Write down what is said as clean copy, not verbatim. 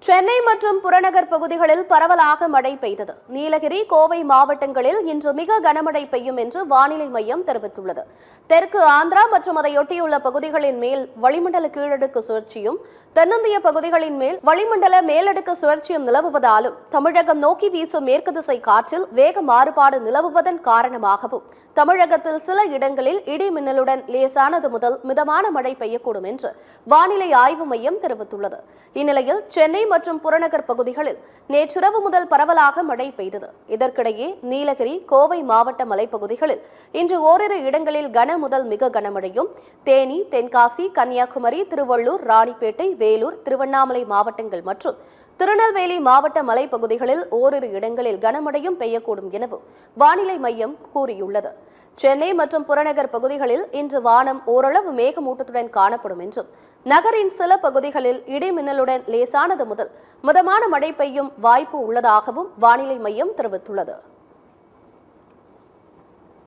சென்னை மற்றும் புறநகர் பகுதிகளில் பரவலாக மழை பெய்தது. நீலகிரி, கோவை மாவட்டங்களில் இன்று மிக கனமழை பெய்யும் என்று வானிலை மையம் தெரிவித்துள்ளது. தெற்கு ஆந்திரா மற்றும் அதையொட்டியுள்ள பகுதிகளின் மேல் வளிமண்டல கீழடுக்கு சுழற்சியும், தென்னிந்திய பகுதிகளின் மேல் வளிமண்டல மேலடுக்கு சுழற்சியும் நிலவுவதாலும் தமிழகம் நோக்கி வீசும் மேற்கு திசை காற்றில் வேக மாறுபாடு நிலவுவதன் காரணமாகவும் தமிழகத்தில் சில இடங்களில் இடி மின்னலுடன் லேசானது முதல் மிதமான மழை பெய்யக்கூடும் என்று வானிலை ஆய்வு மையம் தெரிவித்துள்ளது. இந்நிலையில் சென்னை மற்றும் புறநகர் பகுதிகளில் நேற்றிரவு முதல் பரவலாக மழை பெய்தது. இதற்கிடையே நீலகிரி, கோவை மாவட்ட மலைப்பகுதிகளில் இன்று ஓரிரு இடங்களில் கன முதல் மிக கனமழையும், தேனி, தென்காசி, கன்னியாகுமரி, திருவள்ளூர், ராணிப்பேட்டை, வேலூர், திருவண்ணாமலை மாவட்டங்கள் மற்றும் திருநெல்வேலி மாவட்ட மலைப்பகுதிகளில் ஓரிரு இடங்களில் கனமழையும் பெய்யக்கூடும் எனவும் வானிலை மையம் கூறியுள்ளது. சென்னை மற்றும் புறநகர் பகுதிகளில் இன்று வானம் ஓரளவு மேகமூட்டத்துடன் காணப்படும் என்றும் நகரின் சில பகுதிகளில் இடி மின்னலுடன் லேசானது முதல் மிதமான மழை பெய்யும் வாய்ப்பு உள்ளதாகவும் வானிலை மையம் தெரிவித்துள்ளது.